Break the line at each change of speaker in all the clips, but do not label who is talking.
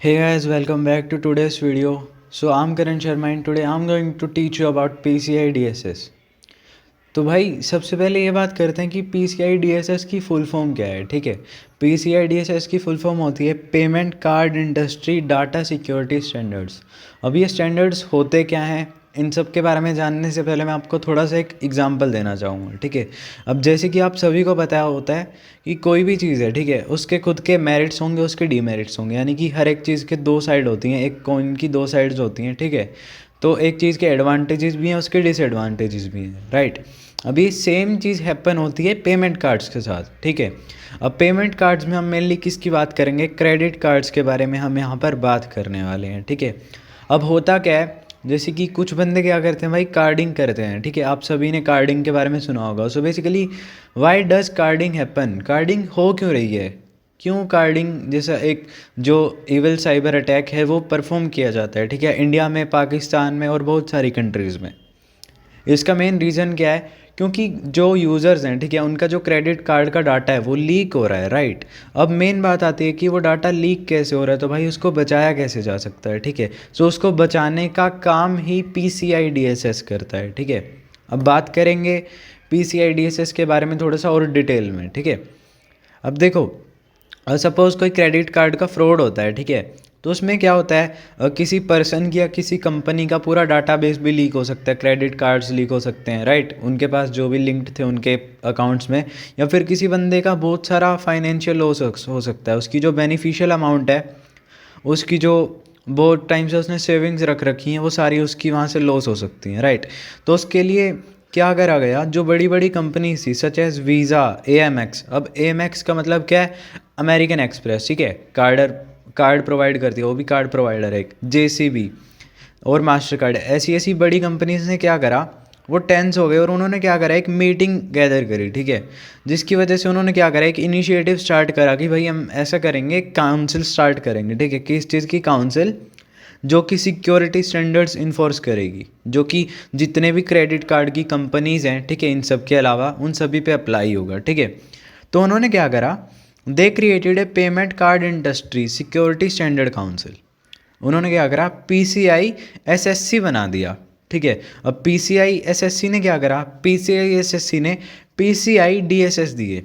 Hey guys, welcome back to today's video. So I'm Karan Sharma and today I'm going to teach you about PCI DSS. तो भाई सबसे पहले ये बात करते हैं कि PCI DSS की फुल फॉर्म क्या है। ठीक है, PCI DSS की फुल फॉर्म होती है payment card industry data security standards. अब ये स्टैंडर्ड्स होते क्या हैं, इन सब के बारे में जानने से पहले मैं आपको थोड़ा सा एक एग्जांपल देना चाहूँगा। ठीक है, अब जैसे कि आप सभी को पता होता है कि कोई भी चीज़ है, ठीक है, उसके खुद के मेरिट्स होंगे, उसके डीमेरिट्स होंगे, यानी कि हर एक चीज़ के दो साइड होती हैं, एक कॉइन की दो साइड्स होती हैं। ठीक है, तो एक चीज़ के एडवांटेजेस भी हैं, उसके डिसएडवांटेजेस भी हैं, राइट। अभी सेम चीज़ हैपन होती है पेमेंट कार्ड्स के साथ। ठीक है, अब पेमेंट कार्ड्स में हम मेनली किसकी बात करेंगे, क्रेडिट कार्ड्स के बारे में हम यहाँ पर बात करने वाले हैं। ठीक है, अब होता क्या है, जैसे कि कुछ बंदे क्या करते हैं भाई, कार्डिंग करते हैं। ठीक है, आप सभी ने कार्डिंग के बारे में सुना होगा। So basically why does carding happen, carding हो क्यों रही है, क्यों कार्डिंग जैसा एक जो इविल साइबर अटैक है वो परफॉर्म किया जाता है। ठीक है, इंडिया में, पाकिस्तान में और बहुत सारी कंट्रीज़ में। इसका मेन रीज़न क्या है, क्योंकि जो यूज़र्स हैं, ठीक है, उनका जो क्रेडिट कार्ड का डाटा है वो लीक हो रहा है, राइट। अब मेन बात आती है कि वो डाटा लीक कैसे हो रहा है, तो भाई उसको बचाया कैसे जा सकता है। ठीक है, सो उसको बचाने का काम ही PCI DSS करता है। ठीक है, अब बात करेंगे PCI DSS के बारे में थोड़ा सा और डिटेल में। ठीक है, अब देखो, सपोज़ कोई क्रेडिट कार्ड का फ्रॉड होता है, ठीक है, तो उसमें क्या होता है, किसी पर्सन की या किसी कंपनी का पूरा डाटाबेस भी लीक हो सकता है, क्रेडिट कार्ड्स लीक हो सकते हैं, राइट, उनके पास जो भी लिंक्ड थे उनके अकाउंट्स में, या फिर किसी बंदे का बहुत सारा फाइनेंशियल लॉस हो सकता है, उसकी जो बेनिफिशियल अमाउंट है, उसकी जो बहुत टाइम से उसने सेविंग्स रख रखी हैं वो सारी उसकी वहाँ से लॉस हो सकती हैं, राइट। तो उसके लिए क्या करा गया, जो बड़ी बड़ी कंपनीज थी सच एज वीज़ा, AMX। अब AMX का मतलब क्या है, अमेरिकन एक्सप्रेस। ठीक है, कार्ड प्रोवाइड करती है, वो भी कार्ड प्रोवाइडर है एक, JCB और मास्टर कार्ड। ऐसी ऐसी बड़ी कंपनीज ने क्या करा, वो टेंस हो गए और उन्होंने क्या करा, एक मीटिंग गैदर करी। ठीक है, जिसकी वजह से उन्होंने क्या करा, एक इनिशिएटिव स्टार्ट करा कि भाई हम ऐसा करेंगे, काउंसिल स्टार्ट करेंगे। ठीक है, किस चीज़ की काउंसिल, जो कि सिक्योरिटी स्टैंडर्ड्स इन्फोर्स करेगी, जो कि जितने भी क्रेडिट कार्ड की कंपनीज़ हैं, ठीक है, इन सब के अलावा उन सभी पे अप्लाई होगा। ठीक है, तो उन्होंने क्या करा, they created a payment card industry security standard council. उन्होंने क्या करा, PCI SSC बना दिया। ठीक है, अब PCI SSC ने क्या करा, PCI SSC ने PCI DSS दिए।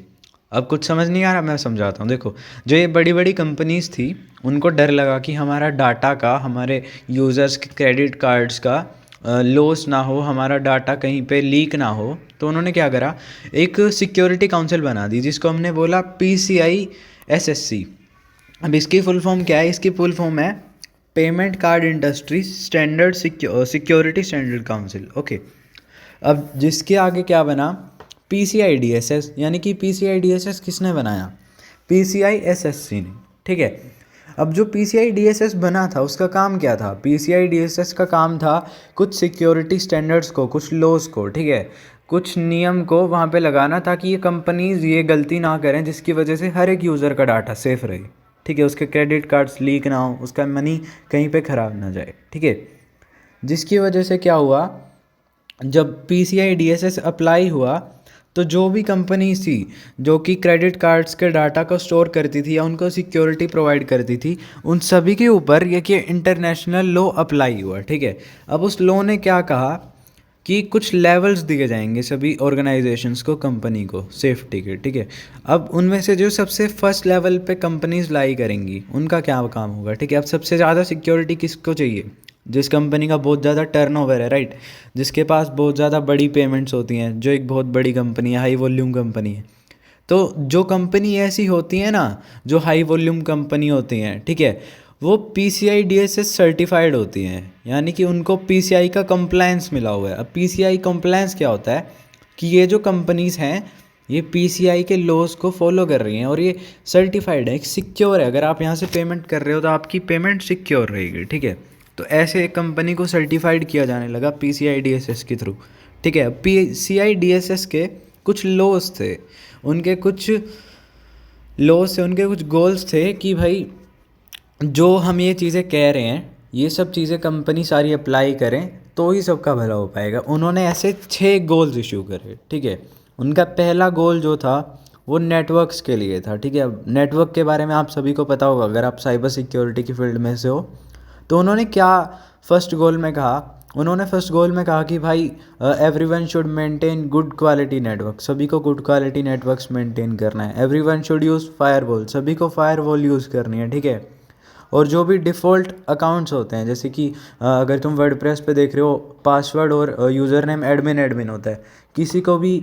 अब कुछ समझ नहीं आ रहा, मैं समझाता हूँ। देखो, जो ये बड़ी बड़ी कंपनीज थी, उनको डर लगा कि हमारा डाटा का, हमारे यूज़र्स के क्रेडिट कार्ड्स का लॉस ना हो, हमारा डाटा कहीं पे लीक ना हो, तो उन्होंने क्या करा, एक सिक्योरिटी काउंसिल बना दी जिसको हमने बोला PCI SSC। अब इसकी फुल फॉर्म क्या है, इसकी फुल फॉर्म है payment card industry standard security standard council. Okay, अब जिसके आगे क्या बना, PCI DSS, यानी कि PCI DSS किसने बनाया, PCI SSC ने। ठीक है, अब जो PCI DSS बना था उसका काम क्या था, PCI DSS का काम था कुछ सिक्योरिटी स्टैंडर्ड्स को, कुछ लॉस को, ठीक है, कुछ नियम को वहाँ पे लगाना, ताकि ये कंपनीज ये गलती ना करें जिसकी वजह से हर एक यूज़र का डाटा सेफ रहे। ठीक है, उसके क्रेडिट कार्ड्स लीक ना हो, उसका मनी कहीं पे ख़राब ना जाए। ठीक है, जिसकी वजह से क्या हुआ, जब PCI DSS अप्लाई हुआ, तो जो भी कंपनीज थी जो कि क्रेडिट कार्ड्स के डाटा को स्टोर करती थी या उनको सिक्योरिटी प्रोवाइड करती थी, उन सभी के ऊपर ये कि इंटरनेशनल लॉ अप्लाई हुआ। ठीक है, अब उस लॉ ने क्या कहा कि कुछ लेवल्स दिए जाएंगे सभी ऑर्गेनाइजेशंस को, कंपनी को, सेफ्टी के। ठीक है, अब उनमें से जो सबसे फर्स्ट लेवल पे कंपनीज लाई करेंगी उनका क्या काम होगा। ठीक है, अब सबसे ज़्यादा सिक्योरिटी किसको चाहिए, जिस कंपनी का बहुत ज़्यादा टर्नओवर है, राइट, जिसके पास बहुत ज़्यादा बड़ी पेमेंट्स होती हैं, जो एक बहुत बड़ी कंपनी है, हाई वॉल्यूम कंपनी है। तो जो कंपनी ऐसी होती है ना, जो हाई वॉल्यूम कंपनी होती हैं, ठीक है, वो PCI DSS सर्टिफाइड होती हैं, यानी कि उनको PCI का कंप्लायंस मिला हुआ है। अब PCI कंप्लायंस क्या होता है, कि ये जो कंपनीज़ हैं ये PCI के लॉज को फॉलो कर रही हैं और ये सर्टिफाइड है, एक सिक्योर है। अगर आप यहाँ से पेमेंट कर रहे हो तो आपकी पेमेंट सिक्योर रहेगी। ठीक है, तो ऐसे एक कंपनी को सर्टिफाइड किया जाने लगा PCI DSS के थ्रू। ठीक है, PCI DSS के कुछ लॉज थे, उनके कुछ लॉज थे, उनके कुछ गोल्स थे कि भाई जो हम ये चीज़ें कह रहे हैं, ये सब चीज़ें कंपनी सारी अप्लाई करें तो ही सबका भला हो पाएगा। उन्होंने ऐसे 6 गोल्स इशू करे। ठीक है, उनका पहला गोल जो था वो नेटवर्क्स के लिए था, ठीक है। अब नेटवर्क के बारे में आप सभी को पता होगा अगर आप साइबर सिक्योरिटी की फील्ड में से हो। तो उन्होंने क्या फर्स्ट गोल में कहा, उन्होंने फर्स्ट गोल में कहा कि भाई everyone should maintain good quality network, सभी को गुड क्वालिटी नेटवर्क्स मेंटेन करना है। एवरीवन शुड यूज़ फायरवॉल, सभी को फायरवॉल यूज़ करनी है, ठीक है। और जो भी डिफ़ॉल्ट अकाउंट्स होते हैं, जैसे कि अगर तुम वर्डप्रेस पे देख रहे हो, पासवर्ड और यूज़र नेम एडमिन एडमिन होता है। किसी को भी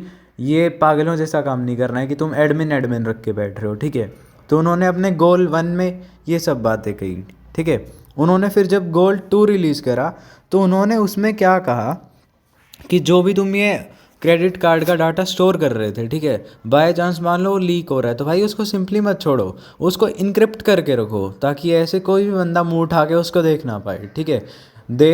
ये पागलों जैसा काम नहीं करना है कि तुम एडमिन एडमिन रख के बैठ रहे हो, ठीक है। तो उन्होंने अपने गोल 1 में ये सब बातें कही, ठीक है। उन्होंने फिर जब गोल 2 रिलीज़ करा तो उन्होंने उसमें क्या कहा कि जो भी तुम ये क्रेडिट कार्ड का डाटा स्टोर कर रहे थे, ठीक है, बाय चांस मान लो वो लीक हो रहा है तो भाई उसको सिंपली मत छोड़ो, उसको इनक्रिप्ट करके रखो ताकि ऐसे कोई भी बंदा मुंह उठा के उसको देख ना पाए, ठीक है। They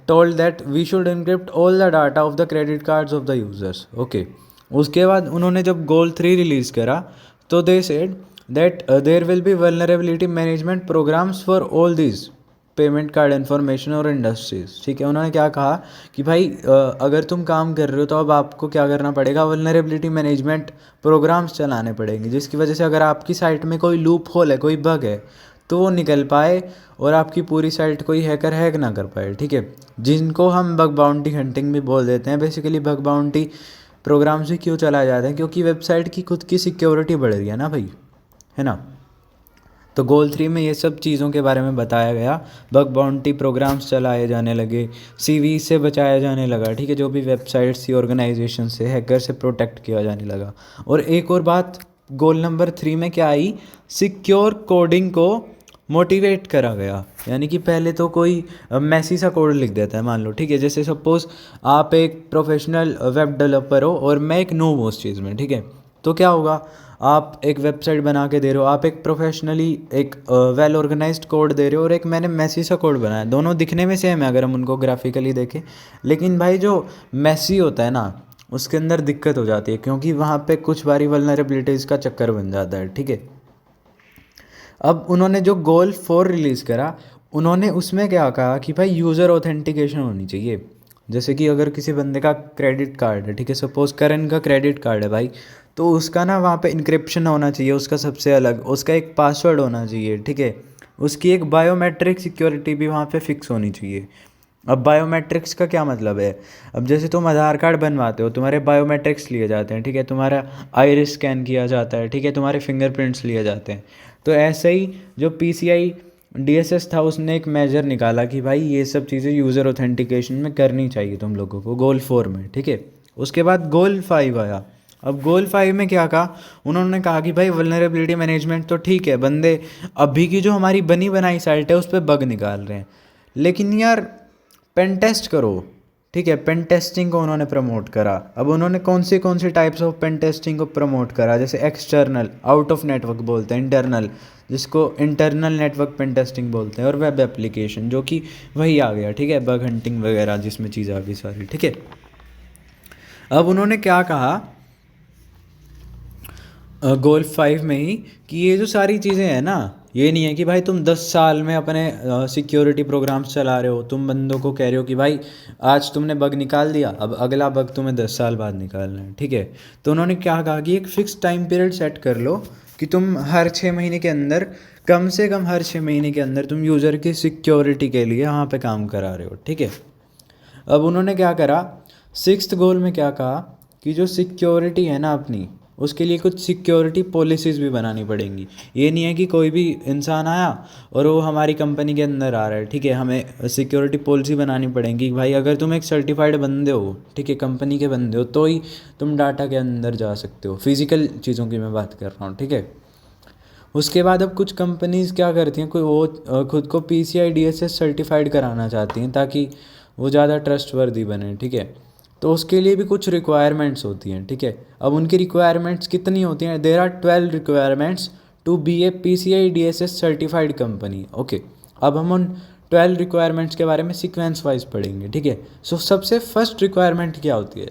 told that we should encrypt all the data of the credit cards of the users, okay. उसके बाद उन्होंने जब गोल 3 रिलीज़ करा तो they said that there will be vulnerability management programs for all these payment card information और industries, ठीक है। उन्होंने क्या कहा कि भाई अगर तुम काम कर रहे हो तो अब आपको क्या करना पड़ेगा, वल्नरेबिलिटी मैनेजमेंट प्रोग्राम्स चलाने पड़ेंगे, जिसकी वजह से अगर आपकी साइट में कोई लूप होल है, कोई बग है, तो वो निकल पाए और आपकी पूरी साइट कोई हैकर हैक ना कर पाए, ठीक है। जिनको हम बग बाउंटी हंटिंग भी बोल देते हैं। बेसिकली बग बाउंटी प्रोग्राम्स भी क्यों चलाए जाते हैं, क्योंकि वेबसाइट की खुद की सिक्योरिटी बढ़ रही है ना भाई, है ना। तो गोल 3 में ये सब चीज़ों के बारे में बताया गया। बग बाउंटी प्रोग्राम्स चलाए जाने लगे, सीवी से बचाया जाने लगा, ठीक है, जो भी वेबसाइट्स थी ऑर्गेनाइजेशन से, हैकर से प्रोटेक्ट किया जाने लगा। और एक और बात गोल नंबर 3 में क्या आई, सिक्योर कोडिंग को मोटिवेट करा गया। यानी कि पहले तो कोई मैसी सा कोड लिख देता है, मान लो, ठीक है। जैसे सपोज़ आप एक प्रोफेशनल वेब डेवलपर हो और मैं एक नूब हूँ उस चीज़ में, ठीक है। तो क्या होगा, आप एक वेबसाइट बना के दे रहे हो, आप एक प्रोफेशनली एक वेल ऑर्गेनाइज्ड कोड दे रहे हो और एक मैंने मैसी सा कोड बनाया, दोनों दिखने में सेम है अगर हम उनको ग्राफिकली देखें। लेकिन भाई जो मैसी होता है ना, उसके अंदर दिक्कत हो जाती है, क्योंकि वहाँ पे कुछ बारी वल्नरेबिलिटीज़ का चक्कर बन जाता है, ठीक है। अब उन्होंने जो गोल 4 रिलीज़ करा, उन्होंने उसमें क्या कहा कि भाई यूज़र ऑथेंटिकेशन होनी चाहिए। जैसे कि अगर किसी बंदे का क्रेडिट कार्ड है, ठीक है, सपोज़ करण का क्रेडिट कार्ड है भाई, तो उसका ना वहाँ पे इंक्रिप्शन होना चाहिए, उसका सबसे अलग, उसका एक पासवर्ड होना चाहिए, ठीक है। उसकी एक बायोमेट्रिक सिक्योरिटी भी वहाँ पे फिक्स होनी चाहिए। अब बायोमेट्रिक्स का क्या मतलब है, अब जैसे तुम आधार कार्ड बनवाते हो, तुम्हारे बायोमेट्रिक्स लिए जाते हैं, ठीक है, तुम्हारा आइरिस स्कैन किया जाता है, ठीक है, तुम्हारे फिंगरप्रिंट्स लिए जाते हैं। तो ऐसे ही जो PCI DSS था, उसने एक मेजर निकाला कि भाई ये सब चीज़ें यूज़र ऑथेंटिकेशन में करनी चाहिए तुम लोगों को, गोल 4 में, ठीक है। उसके बाद गोल 5 आया। अब गोल 5 में क्या कहा, उन्होंने कहा कि भाई वल्नरेबिलिटी मैनेजमेंट तो ठीक है, बंदे अभी की जो हमारी बनी बनाई साइट है उस पर बग निकाल रहे हैं, लेकिन यार पेन टेस्ट करो, ठीक है। पेन टेस्टिंग को उन्होंने प्रमोट करा। अब उन्होंने कौन से टाइप्स ऑफ पेन टेस्टिंग को प्रमोट करा, जैसे एक्सटर्नल, आउट ऑफ नेटवर्क बोलते हैं, इंटरनल जिसको इंटरनल नेटवर्क पेन टेस्टिंग बोलते हैं, और वेब एप्लीकेशन जो कि वही आ गया, ठीक है, बग हंटिंग वगैरह जिसमें चीज़ आ गई सारी, ठीक है। अब उन्होंने क्या कहा गोल 5 में ही कि ये जो सारी चीज़ें हैं ना, ये नहीं है कि भाई तुम 10 साल में अपने सिक्योरिटी प्रोग्राम्स चला रहे हो, तुम बंदों को कह रहे हो कि भाई आज तुमने बग निकाल दिया, अब अगला बग तुम्हें 10 साल बाद निकालना है, ठीक है। तो उन्होंने क्या कहा कि एक फ़िक्स टाइम पीरियड सेट कर लो कि तुम हर 6 महीने के अंदर, कम से कम हर 6 महीने के अंदर तुम यूज़र की सिक्योरिटी के लिए वहाँ पे काम करा रहे हो, ठीक है। अब उन्होंने क्या करा, 6th गोल में क्या कहा कि जो सिक्योरिटी है ना अपनी, उसके लिए कुछ सिक्योरिटी पॉलिसीज़ भी बनानी पड़ेंगी। ये नहीं है कि कोई भी इंसान आया और वो हमारी कंपनी के अंदर आ रहा है, ठीक है, हमें सिक्योरिटी पॉलिसी बनानी पड़ेगी। भाई अगर तुम एक सर्टिफाइड बंदे हो, ठीक है, कंपनी के बंदे हो, तो ही तुम डाटा के अंदर जा सकते हो, फिज़िकल चीज़ों की मैं बात कर रहा हूँ, ठीक है। उसके बाद अब कुछ कंपनीज़ क्या करती हैं, कोई वो खुद को PCI DSS सर्टिफाइड कराना चाहती हैं ताकि वो ज़्यादा ट्रस्टवर्दी बने, ठीक है। तो उसके लिए भी कुछ रिक्वायरमेंट्स होती हैं, ठीक है। अब उनकी रिक्वायरमेंट्स कितनी होती हैं, there are 12 requirements to be a PCI DSS certified company, okay. अब हम उन 12 रिक्वायरमेंट्स के बारे में सीक्वेंस वाइज पढ़ेंगे, ठीक है। सो सबसे फर्स्ट रिक्वायरमेंट क्या होती है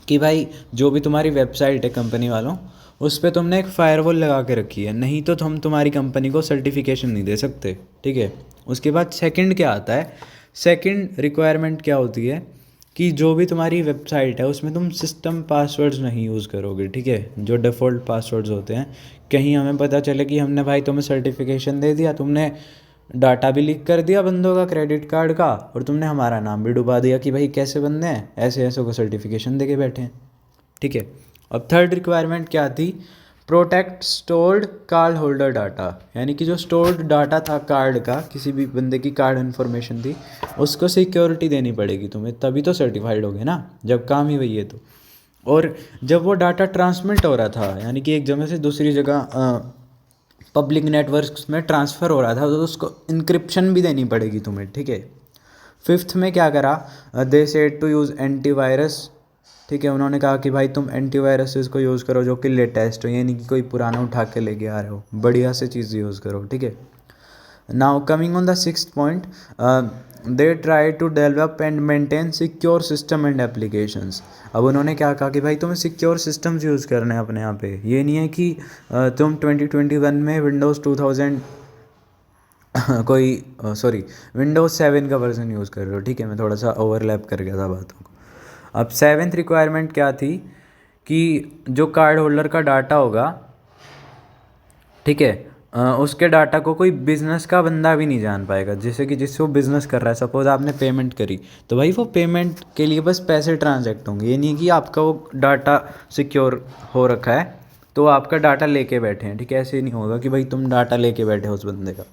कि भाई जो भी तुम्हारी वेबसाइट है कंपनी वालों, उस पर तुमने एक फायरवॉल लगा के रखी है, नहीं तो हम तुम्हारी कंपनी को सर्टिफिकेशन नहीं दे सकते, ठीक है। उसके बाद सेकंड क्या आता है, सेकंड रिक्वायरमेंट क्या होती है कि जो भी तुम्हारी वेबसाइट है उसमें तुम सिस्टम पासवर्ड्स नहीं यूज़ करोगे, ठीक है, जो डिफ़ॉल्ट पासवर्ड्स होते हैं। कहीं हमें पता चले कि हमने भाई तुम्हें सर्टिफिकेशन दे दिया, तुमने डाटा भी लीक कर दिया बंदों का, क्रेडिट कार्ड का, और तुमने हमारा नाम भी डुबा दिया कि भाई कैसे बंदे हैं, ऐसे ऐसे को सर्टिफिकेशन दे के बैठे हैं, ठीक है। अब थर्ड रिक्वायरमेंट क्या थी, protect stored card holder data, यानी कि जो स्टोर्ड डाटा था कार्ड का, किसी भी बंदे की कार्ड इन्फॉर्मेशन थी, उसको सिक्योरिटी देनी पड़ेगी तुम्हें, तभी तो सर्टिफाइड होगे ना, जब काम ही वही है तो। और जब वो डाटा ट्रांसमिट हो रहा था, यानी कि एक जगह से दूसरी जगह पब्लिक नेटवर्क्स में ट्रांसफ़र हो रहा था, तो उसको इंक्रिप्शन भी देनी पड़ेगी तुम्हें, ठीक है। फिफ्थ में क्या करा, they said to use antivirus, ठीक है, उन्होंने कहा कि भाई तुम एंटीवायरसेस को यूज़ करो जो कि लेटेस्ट हो, यानी कि कोई पुराना उठा के लेके आ रहे हो, बढ़िया से चीज़ यूज़ करो, ठीक है। Now coming on the sixth point, they try to develop and maintain secure system and applications. अब उन्होंने क्या कहा कि भाई तुम्हें सिक्योर सिस्टम्स यूज़ करने हैं अपने यहाँ पे, ये नहीं है कि तुम 2021 में विंडोज़ 2000 कोई सॉरी विंडोज़ 7 का वर्जन यूज़ कर रहे हो, ठीक है, मैं थोड़ा सा ओवरलैप कर गया था बातों को। अब सेवेंथ रिक्वायरमेंट क्या थी कि जो कार्ड होल्डर का डाटा होगा, ठीक है, उसके डाटा को कोई बिज़नेस का बंदा भी नहीं जान पाएगा, जैसे कि जिससे वो बिज़नेस कर रहा है, सपोज़ आपने पेमेंट करी तो भाई वो पेमेंट के लिए बस पैसे ट्रांजैक्ट होंगे, ये नहीं कि आपका वो डाटा सिक्योर हो रखा है तो आपका डाटा लेके बैठे हैं, ठीक है, ऐसे नहीं होगा कि भाई तुम डाटा लेके बैठे हो उस बंदे का।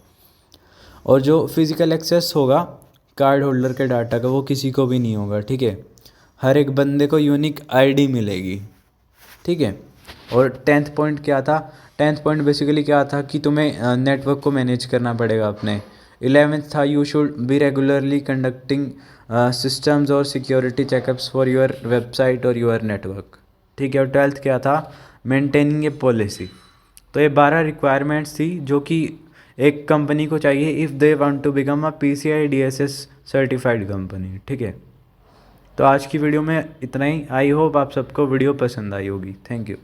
और जो फिज़िकल एक्सेस होगा कार्ड होल्डर के डाटा का, वो किसी को भी नहीं होगा, ठीक है, हर एक बंदे को यूनिक आईडी मिलेगी, ठीक है। और टेंथ पॉइंट क्या था, टेंथ पॉइंट बेसिकली क्या था कि तुम्हें नेटवर्क को मैनेज करना पड़ेगा अपने। 11th था you should be regularly conducting systems और security checkups for your website और योर नेटवर्क, ठीक है। और 12th क्या था, मेंटेनिंग ए पॉलिसी। तो ये 12 रिक्वायरमेंट्स थी जो कि एक कंपनी को चाहिए if they want to become a PCI DSS certified company, ठीक है। तो आज की वीडियो में इतना ही। आई होप आप सबको वीडियो पसंद आई होगी। Thank you.